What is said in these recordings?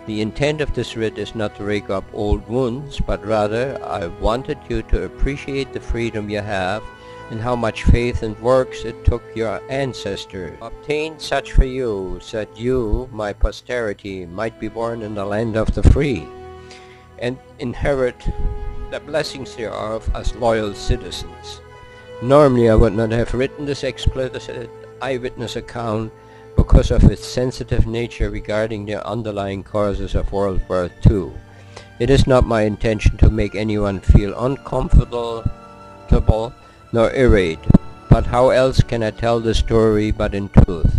The intent of this writ is not to rake up old wounds, but rather I wanted you to appreciate the freedom you have and how much faith and works it took your ancestors to obtain such for you, so that you, my posterity, might be born in the land of the free and inherit the blessings thereof as loyal citizens. Normally I would not have written this explicit eyewitness account because of its sensitive nature regarding the underlying causes of World War II. It is not my intention to make anyone feel uncomfortable nor irate, but how else can I tell the story but in truth?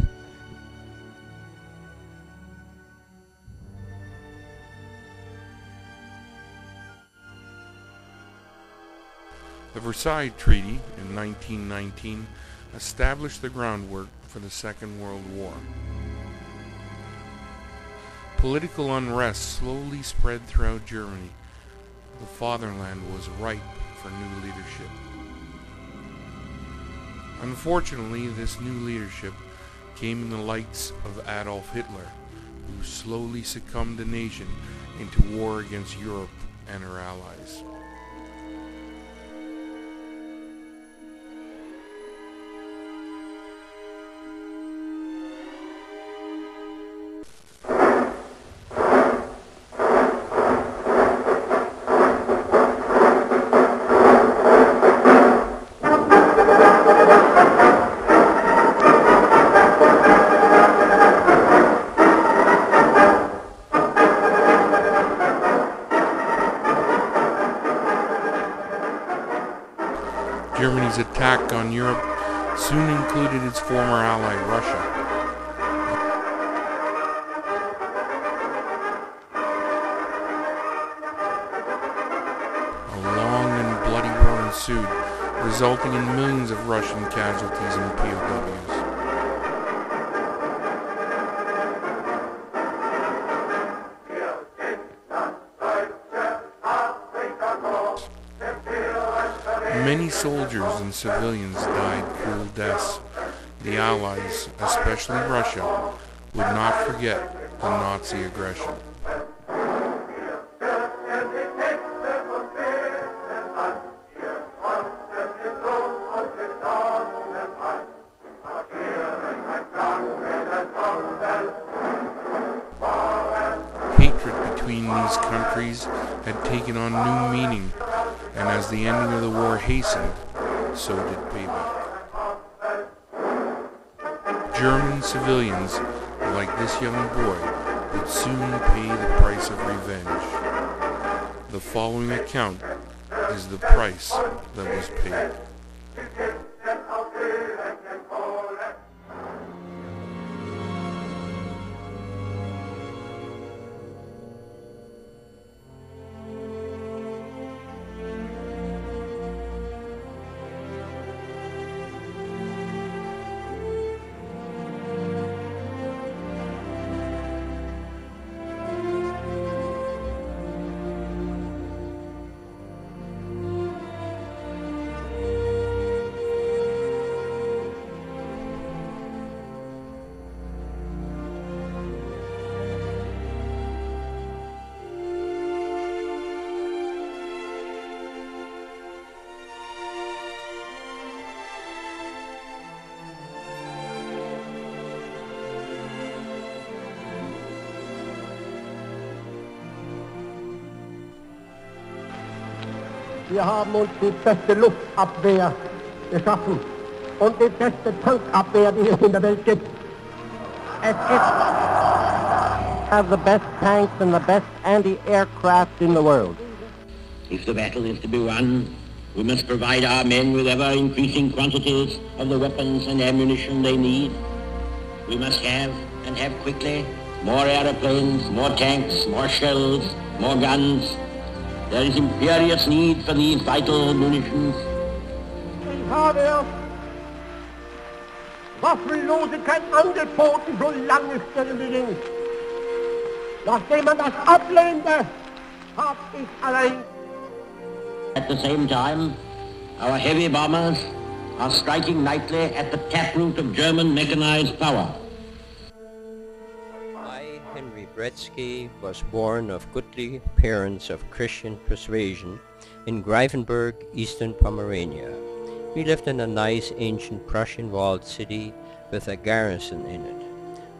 The Versailles Treaty in 1919 established the groundwork for the Second World War. Political unrest slowly spread throughout Germany. The fatherland was ripe for new leadership. Unfortunately, this new leadership came in the likes of Adolf Hitler, who slowly succumbed the nation into war against Europe and her allies. Germany's attack on Europe soon included its former ally Russia. A long and bloody war ensued, resulting in millions of Russian casualties and POWs. Many soldiers and civilians died cruel deaths. The Allies, especially Russia, would not forget the Nazi aggression. Hatred between these countries had taken on new meaning, and as the ending of the war hastened, so did payback. German civilians, like this young boy, would soon pay the price of revenge. The following account is the price that was paid. Wir haben uns die beste Luftabwehr geschaffen und die beste Tankabwehr, die es in der Welt gibt. Es gibt have the best tanks and the best anti-aircraft in the world. If the battle is to be won, we must provide our men with ever-increasing quantities of the weapons and ammunition they need. We must have, and have quickly, more aeroplanes, more tanks, more shells, more guns. There is imperious need for these vital munitions. Ich habe Was will lose kein Angeboten, solange Stellen liegen. Nachdem man das ablehnte, hab ich allein. At the same time, our heavy bombers are striking nightly at the taproot of German mechanized power. I, Henri Bretzke, was born of goodly parents of Christian persuasion in Greifenberg, eastern Pomerania. We lived in a nice ancient Prussian walled city with a garrison in it.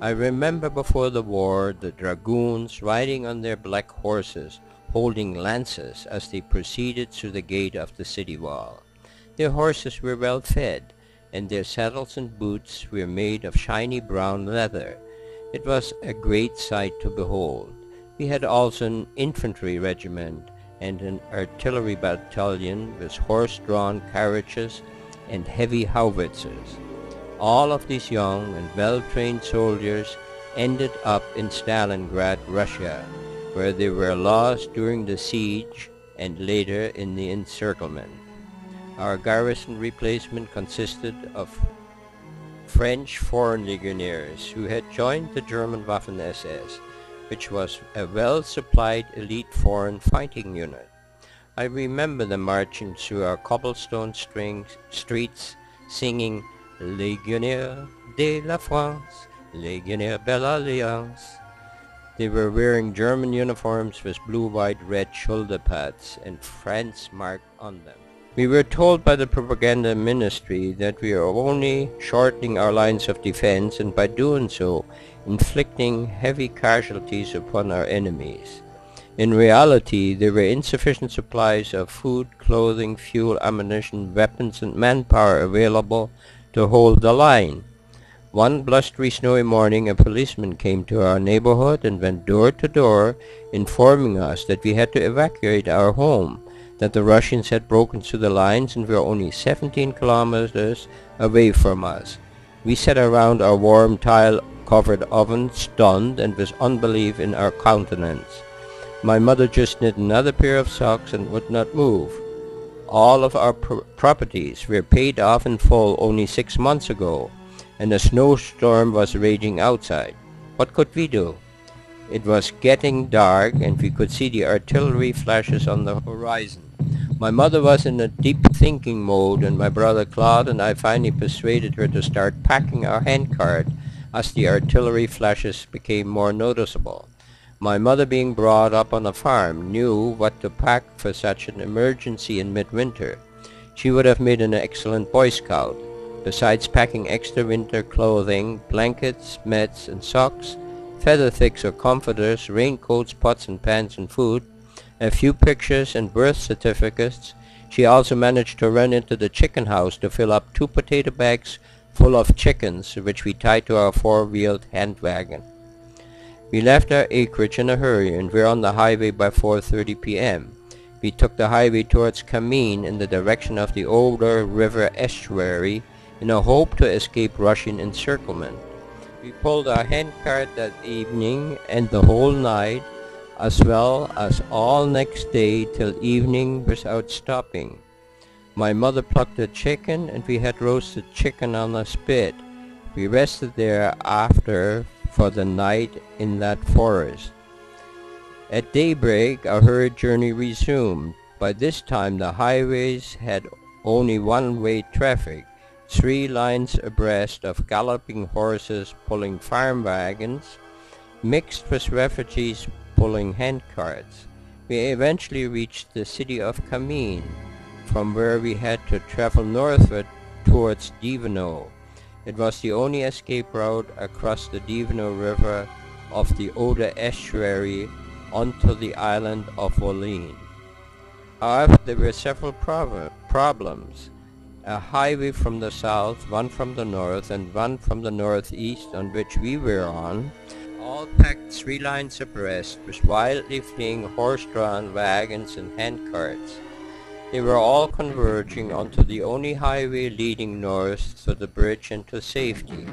I remember before the war the dragoons riding on their black horses, holding lances as they proceeded through the gate of the city wall. Their horses were well fed, and their saddles and boots were made of shiny brown leather. It was a great sight to behold. We had also an infantry regiment and an artillery battalion with horse-drawn carriages and heavy howitzers. All of these young and well-trained soldiers ended up in Stalingrad, Russia, where they were lost during the siege and later in the encirclement. Our garrison replacement consisted of French foreign legionnaires who had joined the German Waffen-SS, which was a well-supplied elite foreign fighting unit. I remember them marching through our cobblestone streets singing Légionnaire de la France, Légionnaire Belle Alliance. They were wearing German uniforms with blue, white, red shoulder pads and France marked on them. We were told by the propaganda ministry that we are only shortening our lines of defense and by doing so inflicting heavy casualties upon our enemies. In reality, there were insufficient supplies of food, clothing, fuel, ammunition, weapons and manpower available to hold the line. One blustery snowy morning a policeman came to our neighborhood and went door to door informing us that we had to evacuate our home, that the Russians had broken through the lines and were only 17 kilometers away from us. We sat around our warm tile-covered oven, stunned and with unbelief in our countenance. My mother just knit another pair of socks and would not move. All of our properties were paid off in full only 6 months ago, and a snowstorm was raging outside. What could we do? It was getting dark and we could see the artillery flashes on the horizon. My mother was in a deep thinking mode, and my brother Claude and I finally persuaded her to start packing our handcart as the artillery flashes became more noticeable. My mother, being brought up on a farm, knew what to pack for such an emergency in midwinter. She would have made an excellent Boy Scout. Besides packing extra winter clothing, blankets, mats and socks, feather thicks or comforters, raincoats, pots and pans and food, a few pictures and birth certificates, she also managed to run into the chicken house to fill up 2 potato bags full of chickens, which we tied to our 4-wheeled hand wagon. We left our acreage in a hurry and were on the highway by 4:30 p.m. We took the highway towards Kameen in the direction of the Oder River estuary in a hope to escape Russian encirclement. We pulled our handcart that evening and the whole night, as well as all next day till evening without stopping. My mother plucked a chicken and we had roasted chicken on a spit. We rested there after for the night in that forest. At daybreak our hurried journey resumed. By this time the highways had only one-way traffic, 3 lines abreast of galloping horses pulling farm wagons, mixed with refugees pulling handcarts. We eventually reached the city of Kameen, from where we had to travel northward towards Divino. It was the only escape route across the Divino River of the Oder estuary onto the island of Volyn. However, there were several problems. A highway from the south, one from the north, and one from the northeast on which we were on, all packed 3 lines abreast with wildly fleeing horse-drawn wagons and handcarts. They were all converging onto the only highway leading north to the bridge and to safety.